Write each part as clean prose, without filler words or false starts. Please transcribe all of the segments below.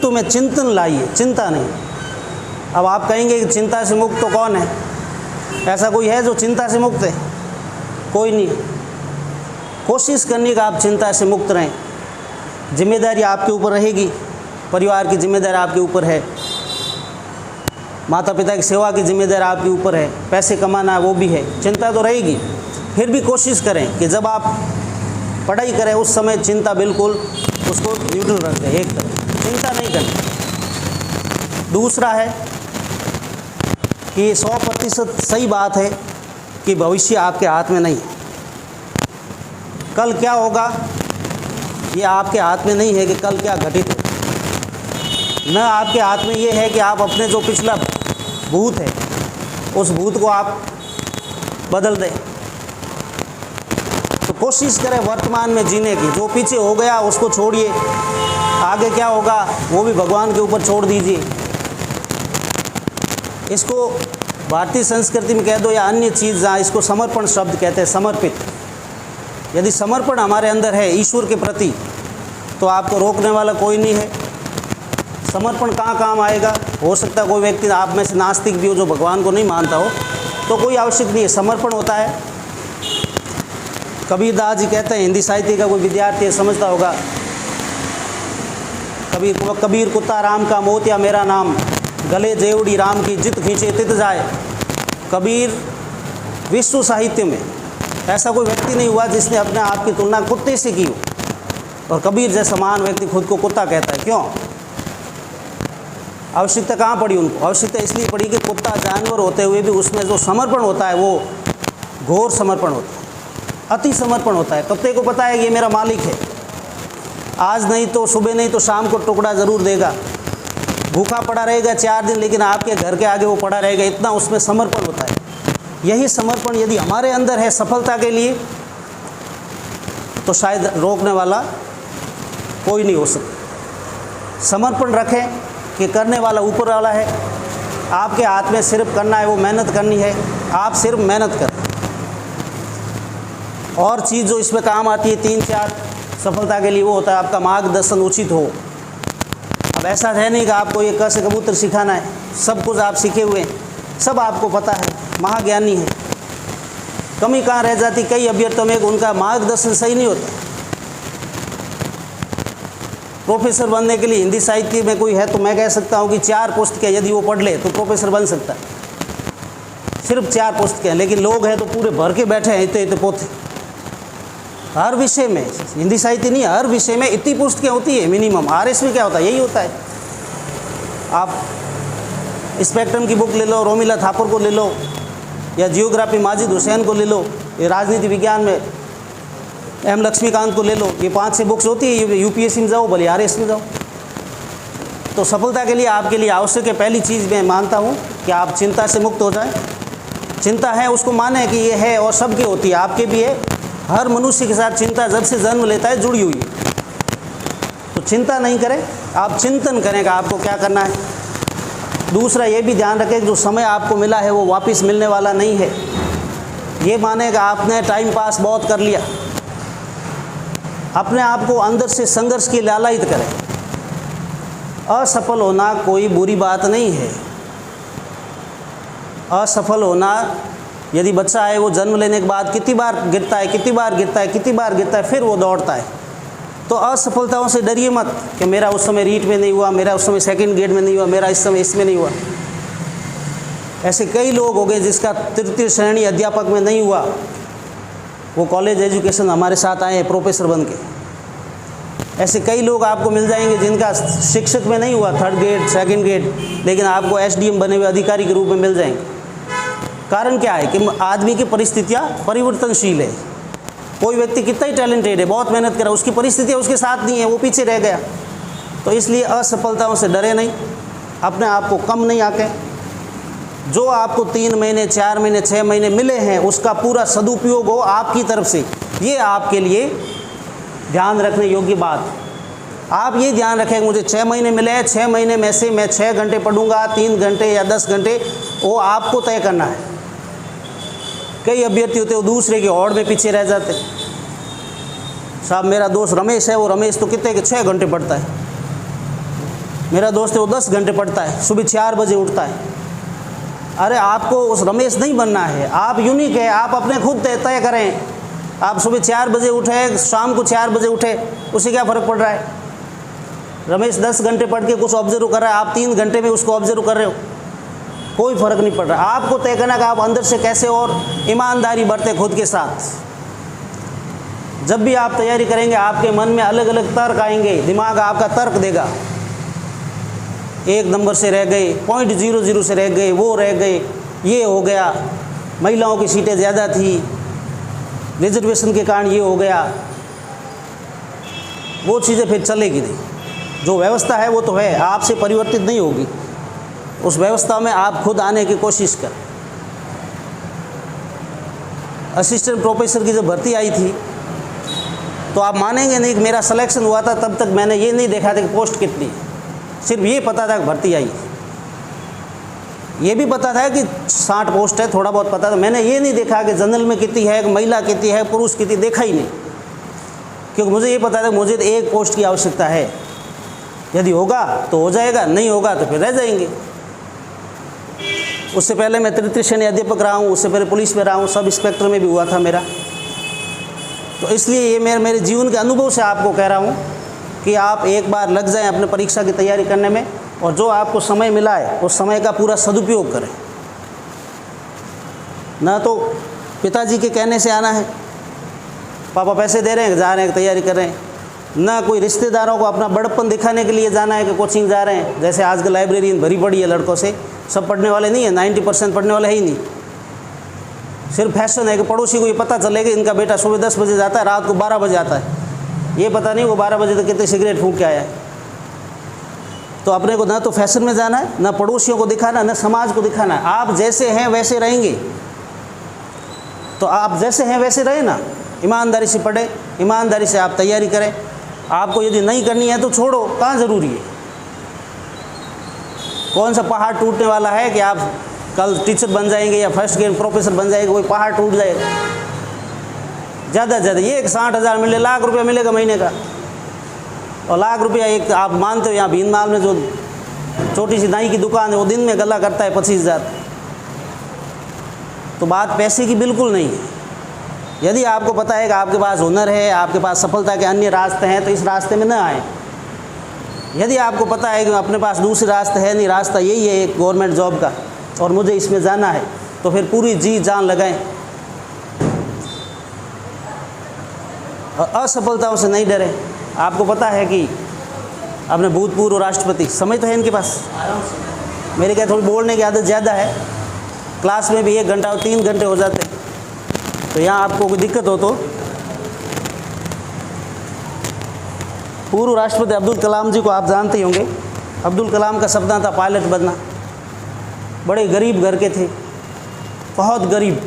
चित्त में चिंतन लाइए, चिंता नहीं। अब आप कहेंगे कि चिंता से मुक्त तो कौन है? ऐसा कोई है जो चिंता से मुक्त है? कोई नहीं। कोशिश करनी का आप चिंता से मुक्त रहें। जिम्मेदारी आपके ऊपर रहेगी, परिवार की जिम्मेदारी आपके ऊपर है, माता पिता की सेवा की जिम्मेदारी आपके ऊपर है, पैसे कमाना वो भी है, चिंता तो रहेगी। फिर भी कोशिश करें कि जब आप पढ़ाई करें उस समय चिंता बिल्कुल उसको न्यूट्रल रख दें, एक तरफ चिंता नहीं करनी। दूसरा है कि 100% सही बात है कि भविष्य आपके हाथ में नहीं है। कल क्या होगा ये आपके हाथ में नहीं है कि कल क्या घटित हो। न आपके हाथ में ये है कि आप अपने जो पिछला भूत है उस भूत को आप बदल दें। तो कोशिश करें वर्तमान में जीने की। जो पीछे हो गया उसको छोड़िए, आगे क्या होगा वो भी भगवान के ऊपर छोड़ दीजिए। इसको भारतीय संस्कृति में कह दो या अन्य चीज़ जहाँ इसको समर्पण शब्द कहते हैं, समर्पित। यदि समर्पण हमारे अंदर है ईश्वर के प्रति तो आपको रोकने वाला कोई नहीं है। समर्पण कहाँ काम आएगा? हो सकता है कोई व्यक्ति आप में से नास्तिक भी हो जो भगवान को नहीं मानता हो, तो कोई आवश्यक नहीं है। समर्पण होता है, कबीरदास जी कहते हैं, हिंदी साहित्य का कोई विद्यार्थी समझता होगा, कबीर कुत्ता राम का मोतिया मेरा नाम, गले जेवड़ी राम की जित खींचे तित जाए। कबीर विश्व साहित्य में ऐसा कोई व्यक्ति नहीं हुआ जिसने अपने आप की तुलना कुत्ते से की हो, और कबीर जैसा महान व्यक्ति खुद को कुत्ता कहता है। क्यों? आवश्यकता कहाँ पड़ी उनको? आवश्यकता इसलिए पड़ी कि कुत्ता जानवर होते हुए भी उसमें जो समर्पण होता है वो घोर समर्पण होता है, अति समर्पण होता है। कुत्ते को पता है ये मेरा मालिक है, आज नहीं तो सुबह नहीं तो शाम को टुकड़ा ज़रूर देगा, भूखा पड़ा रहेगा 4 दिन लेकिन आपके घर के आगे वो पड़ा रहेगा, इतना उसमें समर्पण होता है। यही समर्पण यदि हमारे अंदर है सफलता के लिए तो शायद रोकने वाला कोई नहीं हो सकता। समर्पण रखें कि करने वाला ऊपर वाला है, आपके हाथ में सिर्फ करना है, वो मेहनत करनी है, आप सिर्फ मेहनत करें। और चीज़ जो इसमें काम आती है 3-4 सफलता के लिए, वो होता है आपका मार्गदर्शन उचित हो। अब ऐसा है नहीं कि आपको ये क से कबूतर सिखाना है, सब कुछ आप सीखे हुए हैं, सब आपको पता है, महाज्ञानी है। कमी कहाँ रह जाती? कई अभ्यर्थियों में उनका मार्गदर्शन सही नहीं होता। प्रोफेसर बनने के लिए हिंदी साहित्य में कोई है तो मैं कह सकता हूँ कि 4 पुस्तकें यदि वो पढ़ ले तो प्रोफेसर बन सकता है, सिर्फ 4 पुस्तकें। लेकिन लोग हैं तो पूरे भर के बैठे हैं, इतने पोथे। हर विषय में, हिंदी साहित्य नहीं, हर विषय में इतनी पुस्तकें होती है मिनिमम। RS में क्या होता है? यही होता है। आप स्पेक्ट्रम की बुक ले लो, रोमिला थापुर को ले लो, या जियोग्राफी माजिद हुसैन को ले लो, ये राजनीति विज्ञान में M लक्ष्मीकांत को ले लो, ये 5 से बुक्स होती है। UPSC में जाओ भले RS में जाओ। तो सफलता के लिए आपके लिए आवश्यक है, पहली चीज़ मैं मानता हूँ कि आप चिंता से मुक्त हो जाएं। चिंता है उसको माने कि ये है और सबकी होती है, आपके भी है। हर मनुष्य के साथ चिंता जब से जन्म लेता है जुड़ी हुई है। तो चिंता नहीं करें, आप चिंतन करें कि आपको क्या करना है। दूसरा ये भी ध्यान रखें कि जो समय आपको मिला है वो वापस मिलने वाला नहीं है। ये माने कि आपने टाइम पास बहुत कर लिया, अपने आप को अंदर से संघर्ष की लालायित करें। असफल होना कोई बुरी बात नहीं है। असफल होना, यदि बच्चा है वो जन्म लेने के बाद कितनी बार गिरता है, कितनी बार गिरता है, कितनी बार गिरता है, फिर वो दौड़ता है। तो असफलताओं से डरिए मत कि मेरा उस समय रीट में नहीं हुआ, मेरा उस समय सेकंड ग्रेड में नहीं हुआ, मेरा इस समय इसमें नहीं हुआ। ऐसे कई लोग हो गए जिसका तृतीय श्रेणी अध्यापक में नहीं हुआ, वो कॉलेज एजुकेशन हमारे साथ आए हैं प्रोफेसर बन के। ऐसे कई लोग आपको मिल जाएंगे जिनका शिक्षक में नहीं हुआ, 3rd ग्रेड, 2nd ग्रेड, लेकिन आपको SDM बने हुए अधिकारी के रूप में मिल जाएंगे। कारण क्या है कि आदमी की परिस्थितियाँ परिवर्तनशील है। कोई व्यक्ति कितना ही टैलेंटेड है, बहुत मेहनत कर रहा है, उसकी परिस्थितियाँ उसके साथ नहीं है, वो पीछे रह गया। तो इसलिए असफलताओं से डरे नहीं, अपने आप को कम नहीं आके। जो आपको 3 महीने, 4 महीने, 6 महीने मिले हैं उसका पूरा सदुपयोग हो आपकी तरफ से, ये आपके लिए ध्यान रखने योग्य बात। आप ये ध्यान रखें मुझे 6 महीने मिले हैं, 6 महीने में से मैं 6 घंटे पढ़ूंगा, 3 घंटे या 10 घंटे, वो आपको तय करना है। कई अभ्यर्थी होते वो दूसरे की होड़ में पीछे रह जाते। साहब मेरा दोस्त रमेश है, वो रमेश तो कितने के 6 घंटे पढ़ता है, मेरा दोस्त है वो 10 घंटे पढ़ता है, सुबह 4 बजे उठता है। अरे आपको उस रमेश नहीं बनना है, आप यूनिक है, आप अपने खुद तय करें। आप सुबह 4 बजे उठे, शाम को 4 बजे उठे, उससे क्या फ़र्क पड़ रहा है? रमेश 10 घंटे पढ़ के कुछ ऑब्जर्व कर रहा है, आप 3 घंटे में उसको ऑब्जर्व कर रहे हो, कोई फ़र्क नहीं पड़ रहा। आपको तय करना कि आप अंदर से कैसे और ईमानदारी बरते खुद के साथ। जब भी आप तैयारी करेंगे आपके मन में अलग अलग तर्क आएंगे, दिमाग आपका तर्क देगा। 1 नंबर से रह गए, 0.00 से रह गए, वो रह गए, ये हो गया, महिलाओं की सीटें ज़्यादा थी, रिजर्वेशन के कारण ये हो गया, वो चीज़ें फिर चलेगी नहीं। जो व्यवस्था है वो तो है, आपसे परिवर्तित नहीं होगी। उस व्यवस्था में आप खुद आने की कोशिश करें। असिस्टेंट प्रोफेसर की जब भर्ती आई थी तो आप मानेंगे नहीं कि मेरा सिलेक्शन हुआ था, तब तक मैंने ये नहीं देखा था कि पोस्ट कितनी है। सिर्फ ये पता था कि भर्ती आई, ये भी पता था कि 60 पोस्ट है, थोड़ा बहुत पता था। मैंने ये नहीं देखा कि जनरल में कितनी है, महिला कितनी है, पुरुष कितनी, देखा ही नहीं, क्योंकि मुझे ये पता था कि मुझे तो 1 पोस्ट की आवश्यकता है। यदि होगा तो हो जाएगा, नहीं होगा तो फिर रह जाएंगे। उससे पहले मैं तृतीय श्रेणी अध्यापक रहा हूँ, उससे पहले पुलिस में रहा हूँ, सब इंस्पेक्टर में भी हुआ था मेरा। तो इसलिए ये मेरे जीवन के अनुभव से आपको कह रहा हूँ कि आप एक बार लग जाएं अपने परीक्षा की तैयारी करने में, और जो आपको समय मिला है उस समय का पूरा सदुपयोग करें। ना तो पिताजी के कहने से आना है, पापा पैसे दे रहे हैं जा रहे हैं तैयारी कर रहे हैं, ना कोई रिश्तेदारों को अपना बड़प्पन दिखाने के लिए जाना है कि कोचिंग जा रहे हैं। जैसे आजकल लाइब्रेरी भरी पड़ी है लड़कों से, सब पढ़ने वाले नहीं है, 90% पढ़ने वाले है ही नहीं। सिर्फ फैशन है कि पड़ोसी को ये पता चले कि इनका बेटा सुबह 10 बजे जाता है, रात को 12 बजे आता है, ये पता नहीं वो 12 बजे तक कितने सिगरेट फूंक के आया है। तो अपने को ना तो फैशन में जाना है, ना पड़ोसियों को दिखाना, ना समाज को दिखाना है। आप जैसे हैं वैसे रहेंगे, तो आप जैसे हैं वैसे रहे ना। ईमानदारी से पढ़ें, ईमानदारी से आप तैयारी करें। आपको यदि नहीं करनी है तो छोड़ो, कहाँ ज़रूरी है। कौन सा पहाड़ टूटने वाला है कि आप कल टीचर बन जाएंगे या फर्स्ट ग्रेड प्रोफेसर बन जाएंगे, कोई पहाड़ टूट जाएगा। ज़्यादा से ज़्यादा ये 60,000 मिले, लाख रुपया मिलेगा महीने का। और लाख रुपया एक आप मानते हो यहाँ भीनमाल में जो छोटी सी नाई की दुकान है वो दिन में गला करता है 25,000। तो बात पैसे की बिल्कुल नहीं है। यदि आपको पता है कि आपके पास हुनर है, आपके पास सफलता के अन्य रास्ते हैं, तो इस रास्ते में न आए। यदि आपको पता है कि अपने पास दूसरे रास्ते है नहीं, रास्ता यही है एक गवर्नमेंट जॉब का और मुझे इसमें जाना है, तो फिर पूरी जी जान लगाएं और असफलताओं से नहीं डरें। आपको पता है कि अपने भूतपूर्व राष्ट्रपति, समय तो है इनके पास, मेरे क्या थोड़ी बोलने की आदत ज़्यादा है, क्लास में भी 1 घंटा और 3 घंटे हो जाते। तो यहाँ आपको कोई दिक्कत हो तो पूर्व राष्ट्रपति अब्दुल कलाम जी को आप जानते ही होंगे। अब्दुल कलाम का सपना था पायलट बनना। बड़े गरीब घर के थे, बहुत गरीब।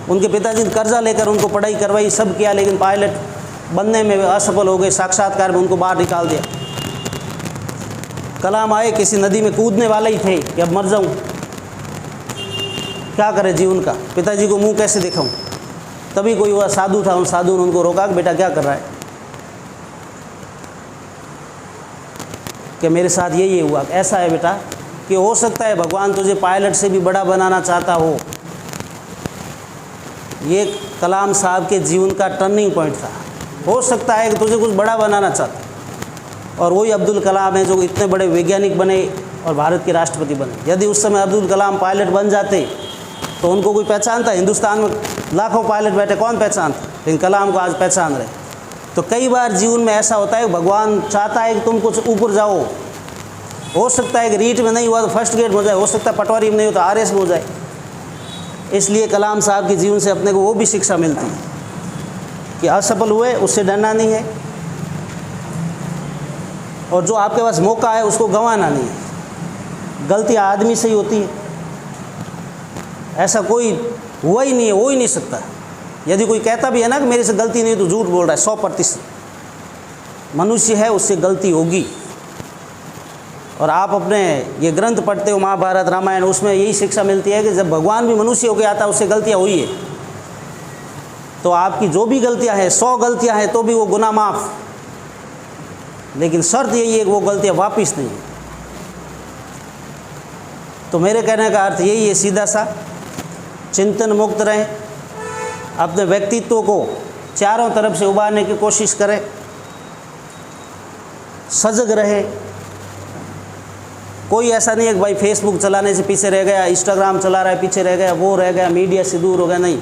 उनके पिताजी ने कर्जा लेकर उनको पढ़ाई करवाई, सब किया, लेकिन पायलट बनने में असफल हो गए। साक्षात्कार में उनको बाहर निकाल दिया। कलाम आए, किसी नदी में कूदने वाले ही थे कि अब मर जाऊं, क्या करे जीवन का, पिताजी को मुंह कैसे दिखाऊं। तभी कोई हुआ साधु था, उन साधु ने उनको रोका कि बेटा क्या कर रहा है, कि मेरे साथ यही हुआ। ऐसा है बेटा कि हो सकता है भगवान तुझे पायलट से भी बड़ा बनाना चाहता हो। ये कलाम साहब के जीवन का टर्निंग पॉइंट था। हो सकता है कि तुझे कुछ बड़ा बनाना चाहता, और वही अब्दुल कलाम है जो इतने बड़े वैज्ञानिक बने और भारत के राष्ट्रपति बने। यदि उस समय अब्दुल कलाम पायलट बन जाते तो उनको कोई पहचानता? हिंदुस्तान में लाखों पायलट बैठे, कौन पहचानता? लेकिन कलाम को आज पहचान रहे। तो कई बार जीवन में ऐसा होता है, भगवान चाहता है कि तुम कुछ ऊपर जाओ। हो सकता है कि रीट में नहीं हुआ तो फर्स्ट ग्रेड में हो जाए, हो सकता है पटवारी में नहीं हो तो RS में हो जाए। इसलिए कलाम साहब के जीवन से अपने को वो भी शिक्षा मिलती है कि असफल हुए उससे डरना नहीं है, और जो आपके पास मौका है उसको गंवाना नहीं है। गलतियाँ आदमी से ही होती है, ऐसा कोई हुआ ही नहीं है, हो ही नहीं सकता। यदि कोई कहता भी है ना कि मेरे से गलती नहीं, तो झूठ बोल रहा है। 100% मनुष्य है, उससे गलती होगी। और आप अपने ये ग्रंथ पढ़ते हो, महाभारत रामायण, उसमें यही शिक्षा मिलती है कि जब भगवान भी मनुष्य होकर आता है उससे गलतियाँ हुई है, तो आपकी जो भी गलतियाँ हैं, 100 गलतियाँ हैं तो भी वो गुनाह माफ़। लेकिन शर्त यही है कि वो गलतियाँ वापस नहीं। तो मेरे कहने का अर्थ यही है, सीधा सा, चिंतन मुक्त रहें, अपने व्यक्तित्व को चारों तरफ से उबारने की कोशिश करें, सजग रहे। कोई ऐसा नहीं है कि भाई फेसबुक चलाने से पीछे रह गया, इंस्टाग्राम चला रहा है पीछे रह गया, वो रह गया, मीडिया से दूर हो गया, नहीं।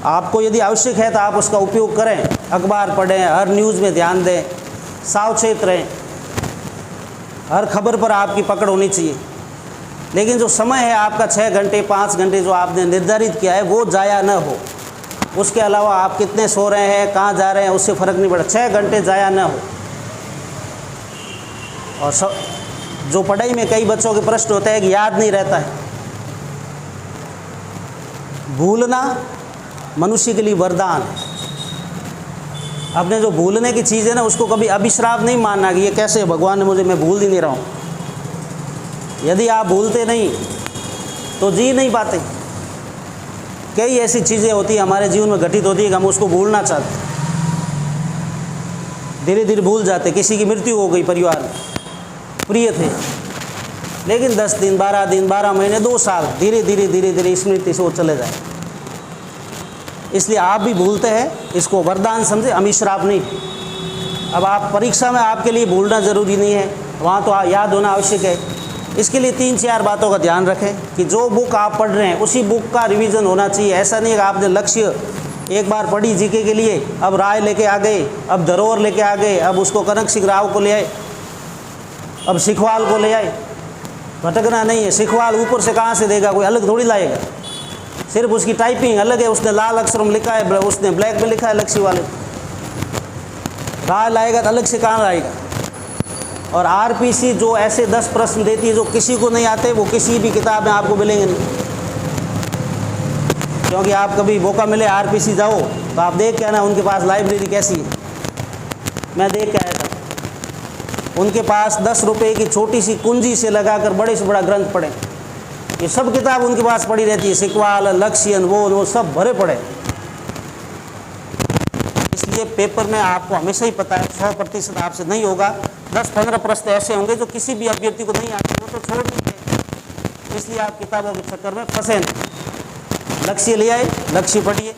आपको यदि आवश्यक है तो आप उसका उपयोग करें, अखबार पढ़ें, हर न्यूज़ में ध्यान दें, सावचेत रहें, हर खबर पर आपकी पकड़ होनी चाहिए। लेकिन जो समय है आपका 6 घंटे 5 घंटे जो आपने निर्धारित किया है वो ज़ाया न हो। उसके अलावा आप कितने सो रहे हैं, कहाँ जा रहे हैं, उससे फ़र्क नहीं पड़ता, 6 घंटे ज़ाया न हो। और जो पढ़ाई में कई बच्चों के प्रश्न होते हैं कि याद नहीं रहता है, भूलना मनुष्य के लिए वरदान है। अपने जो भूलने की चीज़ है ना, उसको कभी अभिश्राप नहीं मानना कि ये कैसे भगवान ने मुझे, मैं भूल ही नहीं रहा हूँ। यदि आप भूलते नहीं तो जी नहीं पाते। कई ऐसी चीज़ें होती हैं हमारे जीवन में घटित होती है कि हम उसको भूलना चाहते, धीरे धीरे भूल जाते। किसी की मृत्यु हो गई परिवार में, प्रिय थे, लेकिन 10 दिन 12 दिन 12 महीने 2 साल धीरे धीरे धीरे धीरे स्मृति से वो चले जाए। इसलिए आप भी भूलते हैं, इसको वरदान समझे, अभिश्राप नहीं। अब आप परीक्षा में आपके लिए भूलना ज़रूरी नहीं है, वहाँ तो याद होना आवश्यक है। इसके लिए 3-4 बातों का ध्यान रखें कि जो बुक आप पढ़ रहे हैं उसी बुक का रिवीजन होना चाहिए। ऐसा नहीं है कि आपने लक्ष्य एक बार पढ़ी जीके के लिए, अब राय लेके आ गए, अब धरोहर लेके आ गए, अब उसको कनक सिंह राव को ले आए, अब सिखवाल को ले आए। भटकना नहीं है। सिखवाल ऊपर से कहाँ से देगा, कोई अलग थोड़ी लाएगा, सिर्फ उसकी टाइपिंग अलग है, उसने लाल अक्षरों में लिखा है, उसने ब्लैक में लिखा है लक्ष्य वाले। राय लाएगा तो अलग से कहाँ लाएगा। और आरपीसी जो ऐसे 10 प्रश्न देती है जो किसी को नहीं आते, वो किसी भी किताब में आपको मिलेंगे नहीं। क्योंकि आप कभी मौका मिले आरपीसी जाओ तो आप देख के आना उनके पास लाइब्रेरी कैसी है। मैं देख के आया था, उनके पास 10 रुपये की छोटी सी कुंजी से लगाकर बड़े से बड़ा ग्रंथ पढ़े, ये सब किताब उनके पास पड़ी रहती है, सिखवाल, लक्ष्यन, वो सब भरे पड़े। इसलिए पेपर में आपको हमेशा ही पता है 100% आपसे नहीं होगा। 10-15 प्रश्न ऐसे होंगे जो किसी भी अभ्यर्थी को नहीं आते, वो तो छोड़ दीजिए। इसलिए आप किताबों के चक्कर में फंसे नहीं। लक्ष्य ले आए, लक्ष्य पढ़िए,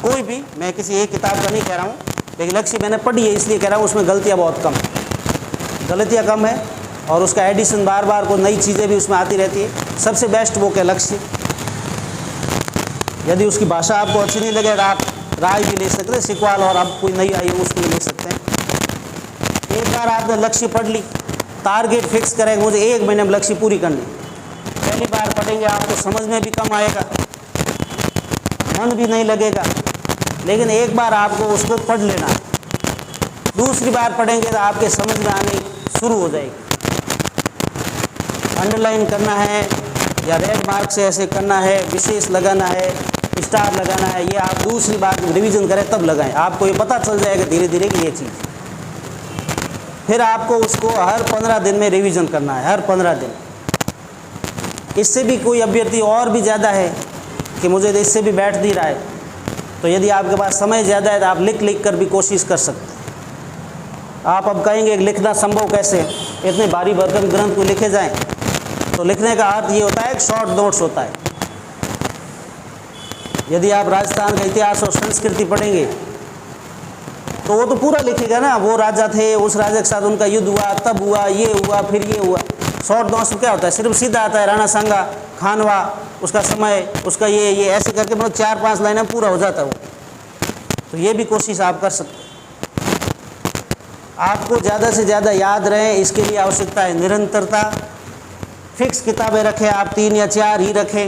कोई भी, मैं किसी एक किताब का नहीं कह रहा हूँ, लेकिन लक्ष्य मैंने पढ़ी है इसलिए कह रहा हूँ, उसमें गलतियाँ बहुत कम है, गलतियाँ कम है, और उसका एडिशन बार बार को नई चीज़ें भी उसमें आती रहती है। सबसे बेस्ट बुक है लक्ष्य। यदि उसकी भाषा आपको अच्छी नहीं लगे तो आप राय भी ले सकते हैं, सिखवाल और अब कोई नई आई है उसको भी ले सकते हैं। एक बार आपने लक्ष्य पढ़ ली, टारगेट फिक्स करेंगे मुझे 1 महीने में लक्ष्य पूरी करनी। पहली बार पढ़ेंगे आपको समझ में भी कम आएगा, मन भी नहीं लगेगा, लेकिन एक बार आपको उसको पढ़ लेना। दूसरी बार पढ़ेंगे तो आपके समझ में आने शुरू हो जाएगी। अंडरलाइन करना है या रेड मार्क से ऐसे करना है, विशेष लगाना है, स्टार लगाना है, ये आप दूसरी बार रिवीजन करें तब लगाएं। आपको ये पता चल जाएगा धीरे धीरे कि ये चीज़। फिर आपको उसको हर 15 दिन में रिवीजन करना है, हर 15 दिन। इससे भी कोई अभ्यर्थी और भी ज़्यादा है कि मुझे इससे भी बैठ नहीं रहा है, तो यदि आपके पास समय ज़्यादा है तो आप लिख कर भी कोशिश कर सकते हैं। आप अब कहेंगे लिखना संभव कैसे है, इतने भारी भरकम ग्रंथ को लिखे जाएं, तो लिखने का अर्थ ये होता है कि शॉर्ट नोट्स होता है। यदि आप राजस्थान का इतिहास और संस्कृति पढ़ेंगे तो वो तो पूरा लिखेगा ना, वो राजा थे, उस राजा के साथ उनका युद्ध हुआ, तब हुआ, ये हुआ, फिर ये हुआ। शॉर्ट नोट्स में क्या होता है, सिर्फ सीधा आता है राणा सांगा, खानवा, उसका समय, उसका ये ऐसे करके मतलब 4-5 लाइनें पूरा हो जाता है वो। तो ये भी कोशिश आप कर सकते हैं। आपको ज़्यादा से ज़्यादा याद रहे, इसके लिए आवश्यकता है निरंतरता। फिक्स किताबें रखें आप, 3 या 4 ही रखें,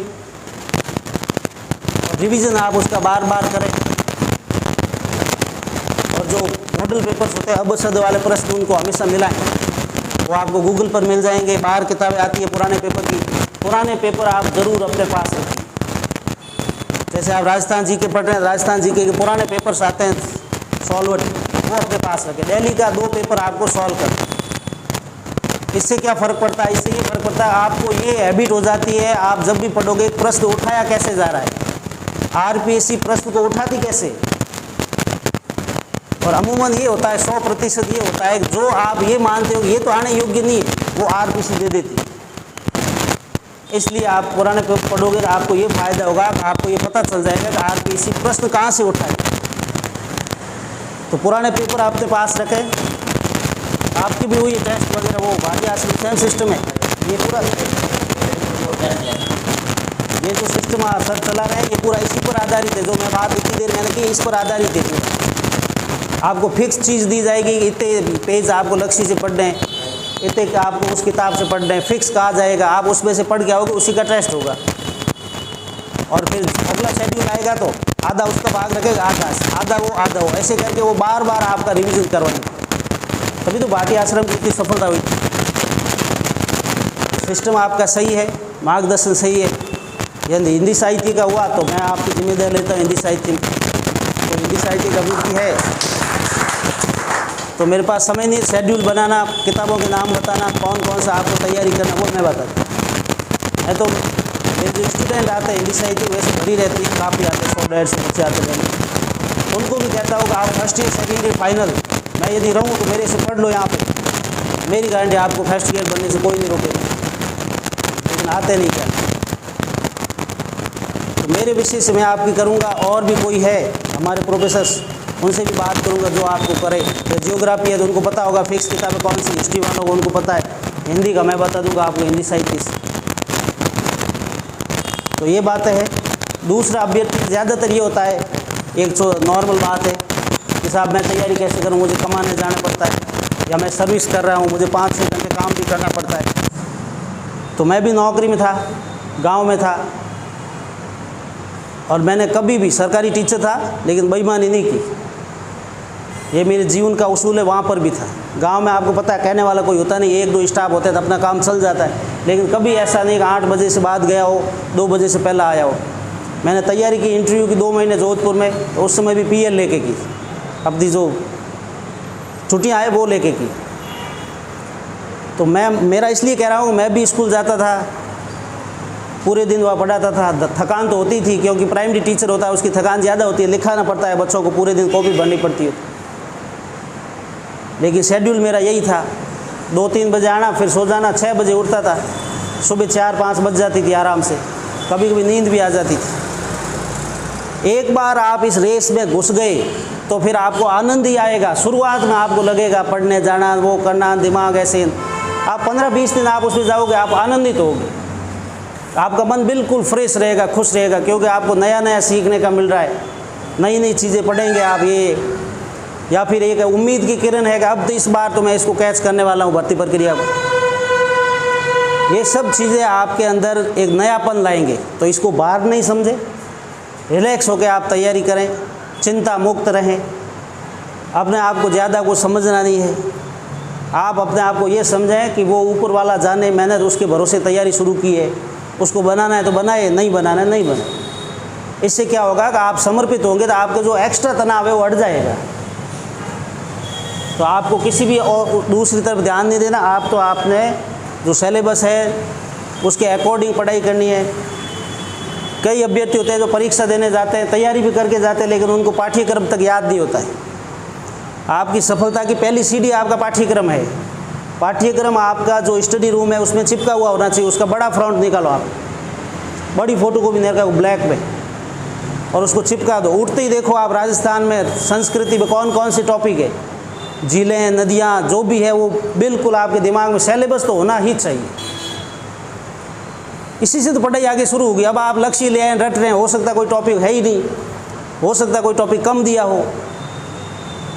और रिवीजन आप उसका बार बार करें। और जो मॉडल पेपर्स होते हैं अबसद वाले प्रश्न, उनको हमेशा मिलाएं, वो आपको गूगल पर मिल जाएंगे। बाहर किताबें आती है पुराने पेपर की, पुराने पेपर आप ज़रूर अपने पास रखें। जैसे आप राजस्थान जीके पढ़ रहे हैं, राजस्थान जीके के पुराने पेपर्स आते हैं सॉल्वर, वो अपने पास रखें। दिल्ली का 2 पेपर आपको सॉल्व करना। इससे क्या फ़र्क पड़ता है, इससे ये फ़र्क पड़ता है आपको ये हैबिट हो जाती है, आप जब भी पढ़ोगे प्रश्न उठाया कैसे जा रहा है, आरपीएससी प्रश्न को उठाती कैसे, और अमूमन ये होता है 100% ये होता है जो आप ये मानते हो ये तो आने योग्य नहीं है, वो आरपीसी दे देती है। इसलिए आप पुराने पेपर पढ़ोगे तो आपको ये फ़ायदा होगा कि आपको ये पता चल जाएगा कि आरपीसी प्रश्न कहाँ से उठा है। तो पुराने पेपर आपके पास रखें, आपकी भी हुई टेस्ट वगैरह, वो भारतीय आश्रम सेम सिस्टम है। ये पूरा ये जो सिस्टम सर चला रहे हैं ये पूरा इसी पर आधारित है। जो मैं बात इतनी देर मैंने की इस पर आधारित है। आपको फिक्स चीज़ दी जाएगी, इतने पेज आपको लक्ष्य से पढ़ने हैं, इतने आपको उस किताब से पढ़ने हैं, फिक्स कहा जाएगा, आप उसमें से पढ़ के आओगे, उसी का टेस्ट होगा। और फिर अगला शेड्यूल आएगा तो आधा उसका भाग रखेगा, आधा वो, ऐसे करके वो बार बार आपका रिविजन करवाएंगे। तभी तो भारतीय आश्रम की इतनी सफलता हुई। सिस्टम आपका सही है, मार्गदर्शन सही है। यदि हिंदी साहित्य का हुआ तो मैं आपकी जिम्मेदारी लेता हूँ हिंदी साहित्य में। तो हिंदी साहित्य का अभिवृद्धि है तो मेरे पास समय नहीं शेड्यूल बनाना, किताबों के नाम बताना, कौन कौन सा आपको तैयारी करना, वो मैं बताता हूँ। तो मेरे जो स्टूडेंट आते हैं हिंदी साहित्य वैसे भरी रहती है, काफ़ी आते हैं, 100-150 बच्चे आते हैं। उनको भी कहता हूँ कि आप first year second year final मैं यदि रहूँ तो मेरे से पढ़ लो यहाँ पे, मेरी गारंटी आपको फर्स्ट ईयर बनने से कोई नहीं रोकेगा। लेकिन आते नहीं क्या। तो मेरे विषय से मैं आपकी करूँगा, और भी कोई है हमारे प्रोफेसर्स उनसे भी बात करूँगा जो आपको करे। तो जियोग्राफी है तो उनको पता होगा फिक्स किताबें कौन सी, हिस्ट्री वालों को उनको पता है, हिंदी का मैं बता दूँगा आपको हिंदी साहित्य से। तो ये बातें हैं। दूसरा अभ्यर्थी ज़्यादातर ये होता है, एक तो नॉर्मल बात है कि साहब मैं तैयारी कैसे करूँ, मुझे कमाने जाना पड़ता है, या मैं सर्विस कर रहा हूँ, मुझे 5-6 घंटे काम भी करना पड़ता है। तो मैं भी नौकरी में था, गांव में था, और मैंने कभी भी सरकारी टीचर था लेकिन बेईमानी नहीं की। ये मेरे जीवन का उसूल है, वहाँ पर भी था। गांव में आपको पता है कहने वाला कोई होता नहीं, 1-2 स्टाफ होते हैं तो अपना काम चल जाता है। लेकिन कभी ऐसा नहीं कि 8 बजे से बाद गया हो, 2 बजे से पहले आया हो। मैंने तैयारी की इंटरव्यू की 2 महीने जोधपुर में, तो उस समय भी पीएल लेके की, अपनी जो छुट्टियाँ आए वो लेके की। तो मेरा इसलिए कह रहा हूँ, मैं भी स्कूल जाता था, पूरे दिन वहाँ पढ़ाता था। थकान तो होती थी क्योंकि प्राइमरी टीचर होता है, उसकी थकान ज़्यादा होती है, लिखाना पड़ता है बच्चों को, पूरे दिन कॉपी भरनी पड़ती है। लेकिन शेड्यूल मेरा यही था, 2-3 बजे आना, फिर सो जाना, 6 बजे उठता था, सुबह 4-5 बज जाती थी आराम से, कभी कभी नींद भी आ जाती थी। एक बार आप इस रेस में घुस गए तो फिर आपको आनंद ही आएगा। शुरुआत में आपको लगेगा पढ़ने जाना, वो करना, दिमाग ऐसे, आप 15-20 दिन आप उसमें जाओगे, आप आनंदित होगे, आपका मन बिल्कुल फ्रेश रहेगा, खुश रहेगा, क्योंकि आपको नया नया सीखने का मिल रहा है, नई नई चीज़ें पढ़ेंगे आप। ये या फिर एक उम्मीद की किरण है कि अब तो इस बार तो मैं इसको कैच करने वाला हूँ भर्ती प्रक्रिया को। ये सब चीज़ें आपके अंदर एक नयापन लाएंगे। तो इसको बाहर नहीं समझे, रिलैक्स होकर आप तैयारी करें, चिंता मुक्त रहें, अपने आप को ज़्यादा कुछ समझना नहीं है। आप अपने आप को ये समझें कि वो ऊपर वाला जाने, मैंने तो उसके भरोसे तैयारी शुरू की है, उसको बनाना है तो बनाए, नहीं बनाना है नहीं बनाए। इससे क्या होगा कि आप समर्पित होंगे तो आपका जो एक्स्ट्रा तनाव है वो हट जाएगा। तो आपको किसी भी और दूसरी तरफ ध्यान नहीं देना, आप तो आपने जो सिलेबस है उसके अकॉर्डिंग पढ़ाई करनी है। कई अभ्यर्थी होते हैं जो परीक्षा देने जाते हैं, तैयारी भी करके जाते हैं, लेकिन उनको पाठ्यक्रम तक याद नहीं होता है। आपकी सफलता की पहली सीढ़ी आपका पाठ्यक्रम है। पाठ्यक्रम आपका जो स्टडी रूम है उसमें चिपका हुआ होना चाहिए, उसका बड़ा फ्रंट निकालो, आप बड़ी फ़ोटो को भी निकालो ब्लैक में और उसको चिपका दो। उठते ही देखो आप राजस्थान में संस्कृति में कौन कौन से टॉपिक है, झीलें, नदियाँ, जो भी है वो बिल्कुल आपके दिमाग में सिलेबस तो होना ही चाहिए। इसी से तो पढ़ाई आगे शुरू होगी। अब आप लक्ष्य ले आए, रट रहे हैं, हो सकता कोई टॉपिक है ही नहीं, हो सकता कोई टॉपिक कम दिया हो।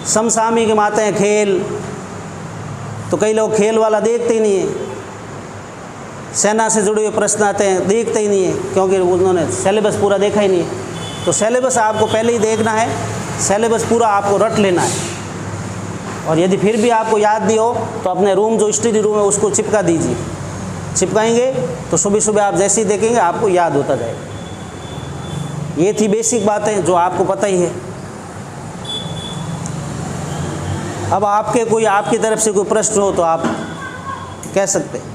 समसामयिक में आते हैं खेल, तो कई लोग खेल वाला देखते ही नहीं है। सेना से जुड़े हुए प्रश्न आते हैं, देखते ही नहीं है, क्योंकि उन्होंने सिलेबस पूरा देखा ही नहीं है। तो सिलेबस आपको पहले ही देखना है, सिलेबस पूरा आपको रट लेना है। और यदि फिर भी आपको याद नहीं हो तो अपने रूम जो स्टडी रूम है उसको चिपका दीजिए। चिपकाएंगे तो सुबह सुबह आप जैसे ही देखेंगे आपको याद होता जाएगा। ये थी बेसिक बातें जो आपको पता ही है। अब आपकी तरफ से कोई प्रश्न हो तो आप कह सकते हैं,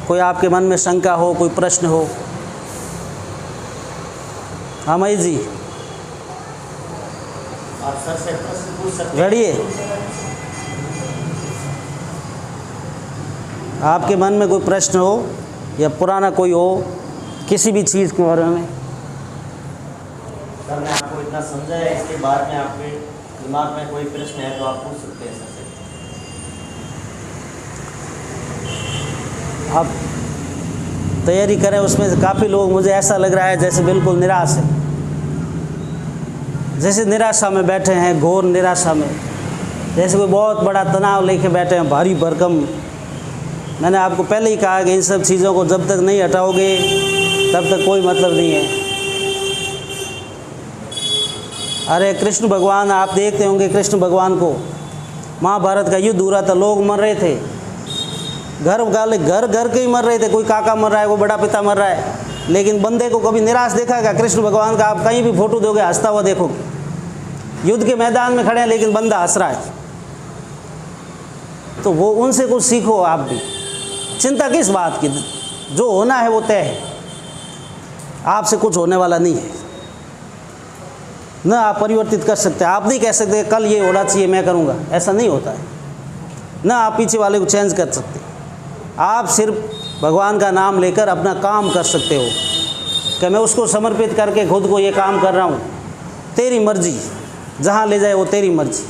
कोई आपके मन में शंका हो, कोई प्रश्न हो। हाँ मई जी, आप सर से प्रश्न पूछ सकते हैं। लड़िए, आपके मन में कोई प्रश्न हो या पुराना कोई हो किसी भी चीज़ के बारे में। सर ने आपको इतना समझाया, इसके बाद में आपके दिमाग में कोई प्रश्न है तो आप पूछ सकते हैं सर से। आप तैयारी करें, उसमें से काफ़ी लोग, मुझे ऐसा लग रहा है जैसे बिल्कुल निराश है, जैसे निराशा में बैठे हैं, घोर निराशा में, जैसे कोई बहुत बड़ा तनाव लेके बैठे हैं, भारी भरकम। मैंने आपको पहले ही कहा कि इन सब चीज़ों को जब तक नहीं हटाओगे तब तक कोई मतलब नहीं है। अरे कृष्ण भगवान, आप देखते होंगे कृष्ण भगवान को, महाभारत का युद्ध हो रहा था, लोग मर रहे थे, घर के ही मर रहे थे, कोई काका मर रहा है, कोई बड़ा पिता मर रहा है, लेकिन बंदे को कभी निराश देखा क्या? कृष्ण भगवान का आप कहीं भी फोटो दोगे हंसता हुआ देखोगे। युद्ध के मैदान में खड़े हैं लेकिन बंदा हंस रहा है। तो वो उनसे कुछ सीखो आप भी। चिंता किस बात की? जो होना है वो तय है, आपसे कुछ होने वाला नहीं है, न आप परिवर्तित कर सकते। आप नहीं कह सकते कल ये होना चाहिए मैं करूँगा, ऐसा नहीं होता है। न आप पीछे वाले को चेंज कर सकते। आप सिर्फ भगवान का नाम लेकर अपना काम कर सकते हो कि मैं उसको समर्पित करके खुद को ये काम कर रहा हूँ, तेरी मर्जी, जहाँ ले जाए वो तेरी मर्जी,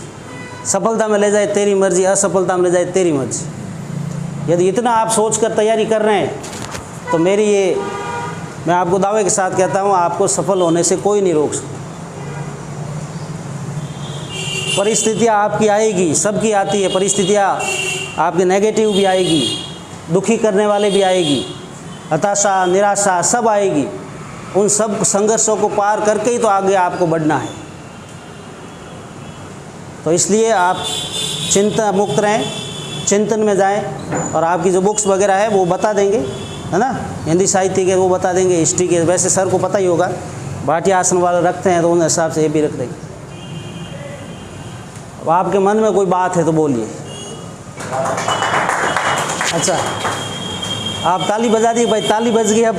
सफलता में ले जाए तेरी मर्जी, असफलता में ले जाए तेरी मर्जी। यदि इतना आप सोच कर तैयारी कर रहे हैं तो मैं आपको दावे के साथ कहता हूँ, आपको सफल होने से कोई नहीं रोक सकता। परिस्थितियाँ आपकी आएगी, सबकी आती है परिस्थितियाँ, आपके नेगेटिव भी आएगी, दुखी करने वाले भी आएगी, हताशा, निराशा सब आएगी। उन सब संघर्षों को पार करके ही तो आगे आपको बढ़ना है। तो इसलिए आप चिंता मुक्त रहें, चिंतन में जाएं, और आपकी जो बुक्स वगैरह है वो बता देंगे, है ना, हिंदी साहित्य के वो बता देंगे, हिस्ट्री के वैसे सर को पता ही होगा, भाटिया आसन वाले रखते हैं तो उन हिसाब से ये भी रख देंगे। अब आपके मन में कोई बात है तो बोलिए। अच्छा, आप ताली बजा दी भाई, ताली बज गई, अब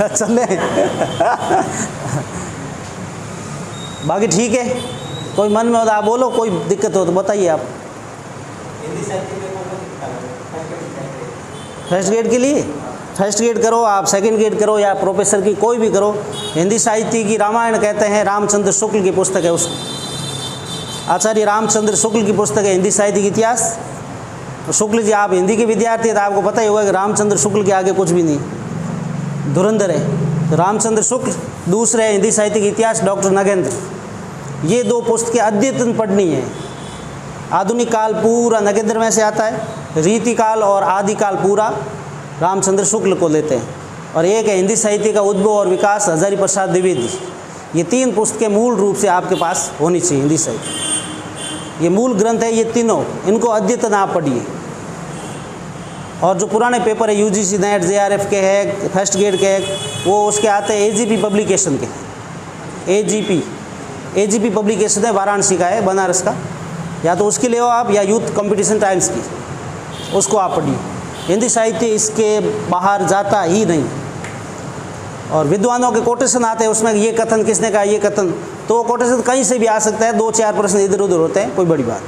चले बाकी ठीक है। कोई मन में हो तो आप बोलो, कोई दिक्कत हो तो बताइए आप। फर्स्ट ग्रेड के लिए फर्स्ट ग्रेड करो, आप सेकंड ग्रेड करो, या प्रोफेसर की कोई भी करो। हिंदी साहित्य की रामायण कहते हैं, रामचंद्र शुक्ल की पुस्तक है, उसको आचार्य रामचंद्र शुक्ल की पुस्तक है हिंदी साहित्य की इतिहास। तो शुक्ल जी, आप हिंदी के विद्यार्थी हैं तो आपको पता ही होगा कि रामचंद्र शुक्ल के आगे कुछ भी नहीं, धुरंधर है। तो रामचंद्र शुक्ल, दूसरे है हिंदी साहित्य की इतिहास डॉक्टर नगेंद्र। ये दो पुस्तकें अद्यतन पढ़नी है। आधुनिक काल पूरा नगेंद्र में से आता है, रीतिकाल और आदिकाल पूरा रामचंद्र शुक्ल को लेते हैं, और एक है हिंदी साहित्य का उद्भव और विकास हजारी प्रसाद द्विवेदी। ये तीन पुस्तकें मूल रूप से आपके पास होनी चाहिए। हिंदी साहित्य ये मूल ग्रंथ है, ये तीनों, इनको अद्यतन आप पढ़िए। और जो पुराने पेपर है UGC नेट, JRF के है, फर्स्ट ग्रेड के है, वो उसके आते हैं AGP पब्लिकेशन के। AGP पब्लिकेशन है, वाराणसी का है, बनारस का, या तो उसके लिए हो आप, या यूथ कंपटीशन टाइम्स की, उसको आप पढ़िए। हिंदी साहित्य इसके बाहर जाता ही नहीं। और विद्वानों के कोटेशन आते हैं, उसमें ये कथन किसने कहा, ये कथन, तो वो कोटेशन कहीं से भी आ सकता है, 2-4 प्रश्न इधर उधर होते हैं, कोई बड़ी बात।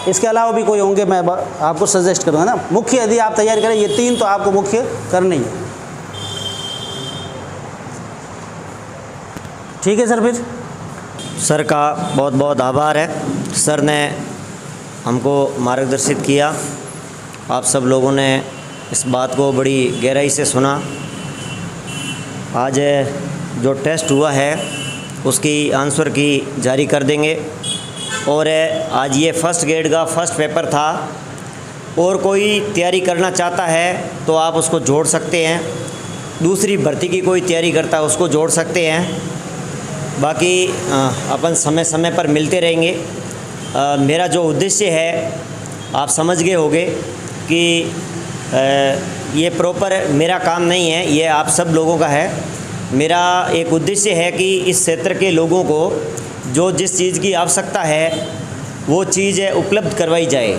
इसके अलावा भी कोई होंगे, मैं आपको सजेस्ट करूँगा ना। मुख्य यदि आप तैयारी करें, ये तीन तो आपको मुख्य करने ही है। ठीक है सर, फिर सर का बहुत बहुत आभार है। सर ने हमको मार्गदर्शित किया, आप सब लोगों ने इस बात को बड़ी गहराई से सुना। आज जो टेस्ट हुआ है उसकी आंसर की जारी कर देंगे, और आज ये फर्स्ट ग्रेड का फर्स्ट पेपर था, और कोई तैयारी करना चाहता है तो आप उसको जोड़ सकते हैं, दूसरी भर्ती की कोई तैयारी करता है उसको जोड़ सकते हैं। बाकी अपन समय समय पर मिलते रहेंगे। मेरा जो उद्देश्य है आप समझ गए होंगे कि ये प्रॉपर मेरा काम नहीं है, ये आप सब लोगों का है। मेरा एक उद्देश्य है कि इस क्षेत्र के लोगों को जो जिस चीज़ की आवश्यकता है वो चीज़ उपलब्ध करवाई जाए।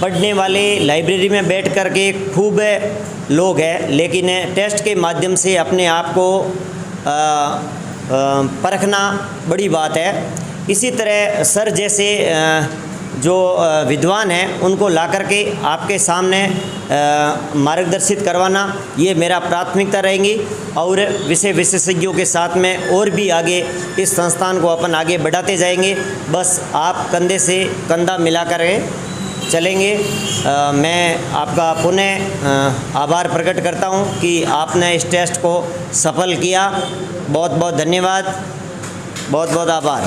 पढ़ने वाले लाइब्रेरी में बैठ कर के खूब लोग हैं, लेकिन टेस्ट के माध्यम से अपने आप को परखना बड़ी बात है। इसी तरह सर जैसे जो विद्वान हैं उनको ला करके आपके सामने मार्गदर्शित करवाना ये मेरा प्राथमिकता रहेंगी, और विषय विशेषज्ञों के साथ में और भी आगे इस संस्थान को अपन आगे बढ़ाते जाएंगे। बस आप कंधे से कंधा मिला कर चलेंगे। मैं आपका पुनः आभार प्रकट करता हूं कि आपने इस टेस्ट को सफल किया। बहुत बहुत धन्यवाद, बहुत बहुत आभार।